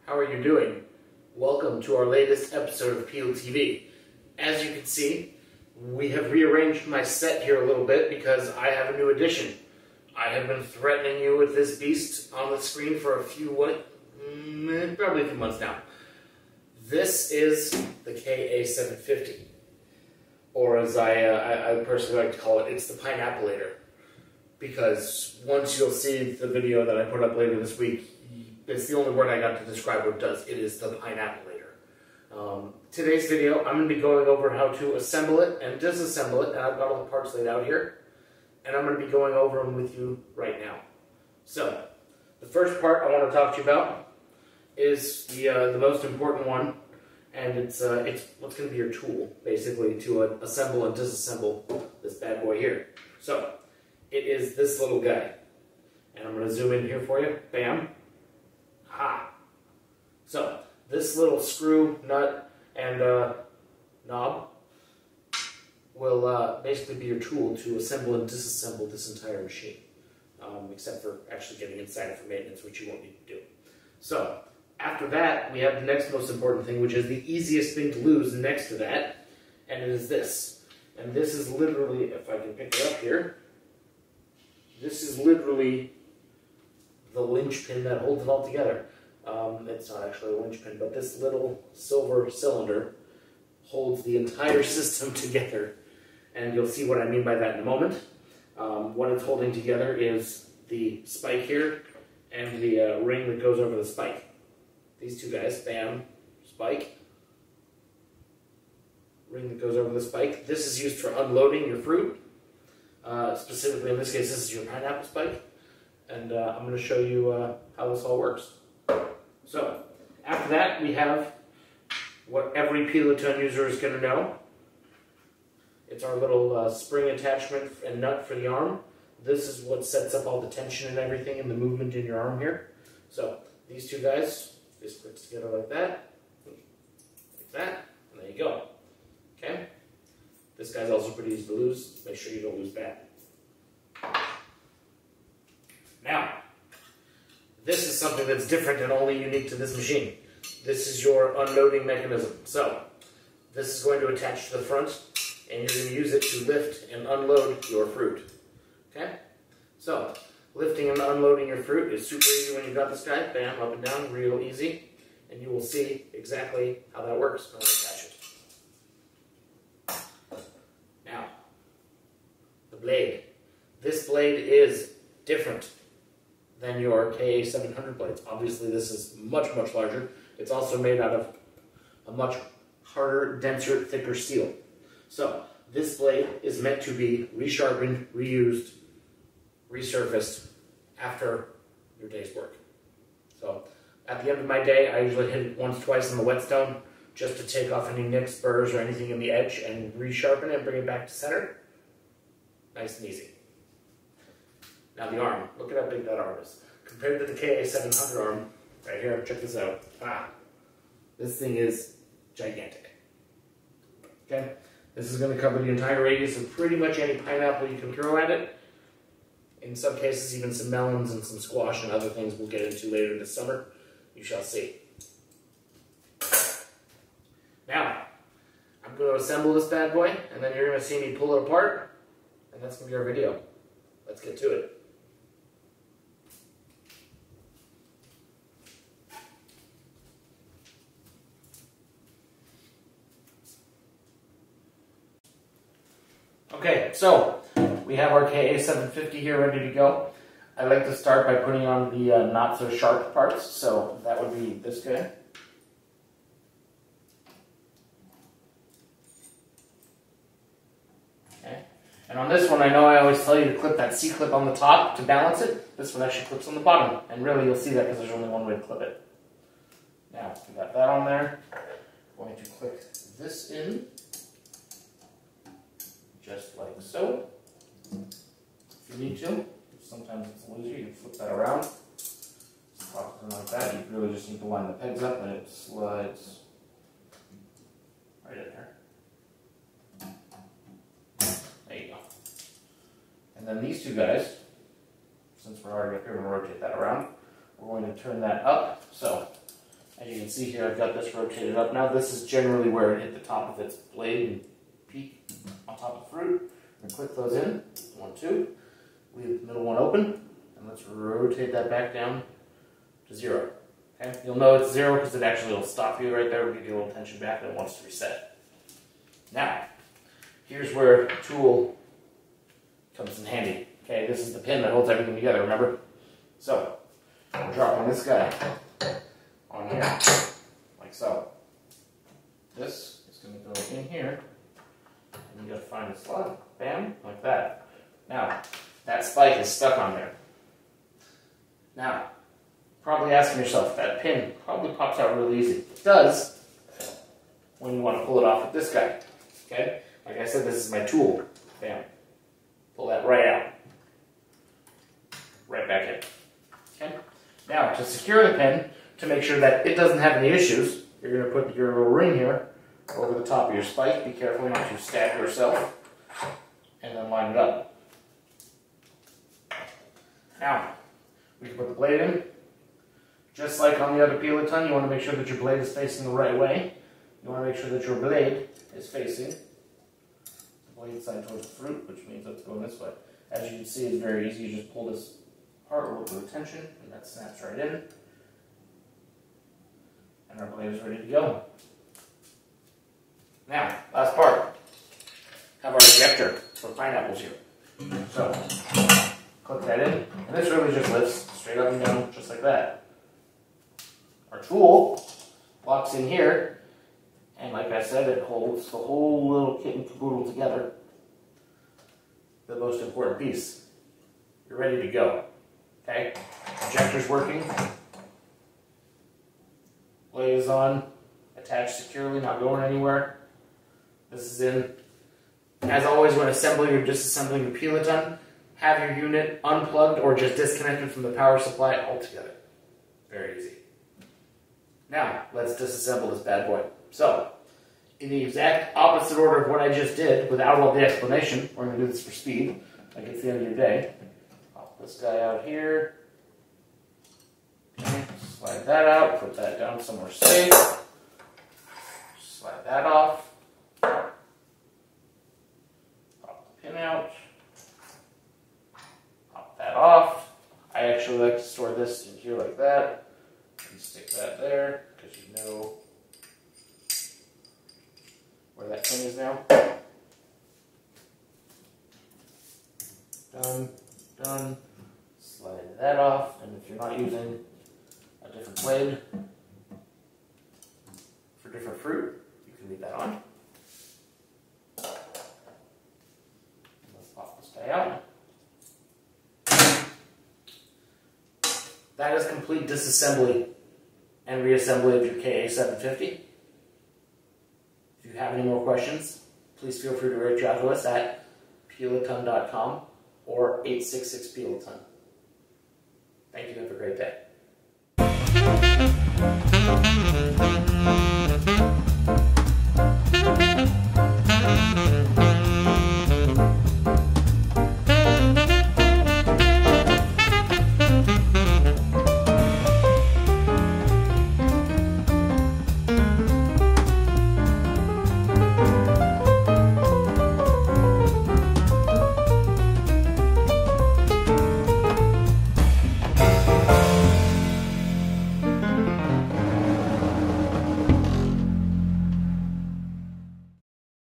How are you doing? Welcome to our latest episode of Peel TV. As you can see, we have rearranged my set here a little bit because I have a new addition. I have been threatening you with this beast on the screen for probably a few months now. This is the KA750, or as I personally like to call it, it's the Pinnapplator. Because once you'll see the video that I put up later this week, it's the only word I got to describe what it does. It is the Pinnapplator. Today's video, I'm going to be going over how to assemble it and disassemble it, and I've got all the parts laid out here. And I'm going to be going over them with you right now. So, the first part I want to talk to you about is the most important one, and it's what's going to be your tool, basically, to assemble and disassemble this bad boy here. So, it is this little guy. And I'm going to zoom in here for you. Bam. Ha. So, this little screw, nut, and knob will basically be your tool to assemble and disassemble this entire machine. Except for actually getting inside it for maintenance, which you won't need to do. So, after that, we have the next most important thing, which is the easiest thing to lose next to that, and it is this. And this is literally, if I can pick it up here, this is literally the linchpin that holds it all together. It's not actually a linchpin, but this little silver cylinder holds the entire system together. And you'll see what I mean by that in a moment. What it's holding together is the spike here and the ring that goes over the spike. These two guys, bam, spike, ring that goes over the spike. This is used for unloading your fruit. Specifically, in this case, this is your pineapple spike. And I'm going to show you how this all works. So, after that, we have what every Pinnapplator user is going to know. It's our little spring attachment and nut for the arm. This is what sets up all the tension and everything and the movement in your arm here. So, these two guys, this clicks together like that, and there you go. Okay? This guy's also pretty easy to lose. Make sure you don't lose that. Now, this is something that's different and only unique to this machine. This is your unloading mechanism. So, this is going to attach to the front, and you're going to use it to lift and unload your fruit. Okay? So, lifting and unloading your fruit is super easy when you've got this guy. Bam, up and down, real easy. And you will see exactly how that works when I attach it. Now, the blade. This blade is different than your KA700 blades. Obviously, this is much, much larger. It's also made out of a much harder, denser, thicker steel. So, this blade is meant to be resharpened, reused, resurfaced after your day's work. So, at the end of my day, I usually hit it once, twice in the whetstone just to take off any nicks, burrs, or anything in the edge and resharpen it and bring it back to center. Nice and easy. Now the arm. Look at how big that arm is. Compared to the KA700 arm, right here, check this out. This thing is gigantic. Okay? This is going to cover the entire radius of pretty much any pineapple you can throw at it. In some cases, even some melons and some squash and other things we'll get into later this summer. You shall see. Now, I'm going to assemble this bad boy, and then you're going to see me pull it apart, and that's going to be our video. Let's get to it. Okay, so we have our KA750 here ready to go. I like to start by putting on the not so sharp parts, so that would be this guy. Okay, and on this one, I know I always tell you to clip that C-clip on the top to balance it. This one actually clips on the bottom, and really you'll see that because there's only one way to clip it. Now, we got that on there. I'm going to click this in. Just like so. If you need to. Sometimes it's a little easier. You can flip that around. Pop it like that. You really just need to line the pegs up and it slides right in there. There you go. And then these two guys, since we're already up here, we're going to rotate that around. We're going to turn that up. So As you can see here, I've got this rotated up. Now this is generally where it hit the top of its blade and peak on top of the fruit. And click those in, 1, 2. Leave the middle one open, and let's rotate that back down to 0. Okay? You'll know it's 0 because it actually will stop you right there, will give you a little tension back, and it wants to reset. Now, here's where the tool comes in handy. Okay, this is the pin that holds everything together, remember? So, I'm dropping this guy on here, like so. This is going to go in here, and you got to find the slot. Bam, like that. Now, that spike is stuck on there. Now, probably asking yourself, that pin probably pops out really easy. It does when you want to pull it off with this guy. Okay? Like I said, this is my tool. Bam. Pull that right out. Right back in. Okay? Now, to secure the pin, to make sure that it doesn't have any issues, you're going to put your little ring here over the top of your spike. Be careful not to stab yourself. And then line it up. Now, we can put the blade in. Just like on the other Pinnapplator, you want to make sure that your blade is facing the right way. You want to make sure that your blade is facing the blade side towards the fruit, which means it's going this way. As you can see, it's very easy. You just pull this part a little bit of tension, and that snaps right in. And our blade is ready to go. Now, last part. Have our ejector for pineapples here. So, click that in, and this really just lifts straight up and down, just like that. Our tool locks in here, and like I said, it holds the whole little kit and caboodle together. The most important piece. You're ready to go. Okay? Ejector's working. Blade is on. Attached securely, not going anywhere. This is in. As always, when assembling or disassembling the Pinnapplator, have your unit unplugged or just disconnected from the power supply altogether. Very easy. Now, let's disassemble this bad boy. So, in the exact opposite order of what I just did, without all the explanation, we're going to do this for speed, like it's the end of your day. Pop this guy out here. Okay, slide that out, put that down somewhere safe. Slide that off. Out, pop that off. I actually like to store this in here like that, and stick that there because you know where that pin is now. Done, done. Slide that off, and if you're not using a different blade for different fruit, you can leave that on. Out. That is complete disassembly and reassembly of your KA750. If you have any more questions, please feel free to reach out to us at pillaton.com or 866-Pillaton. Thank you, have a great day.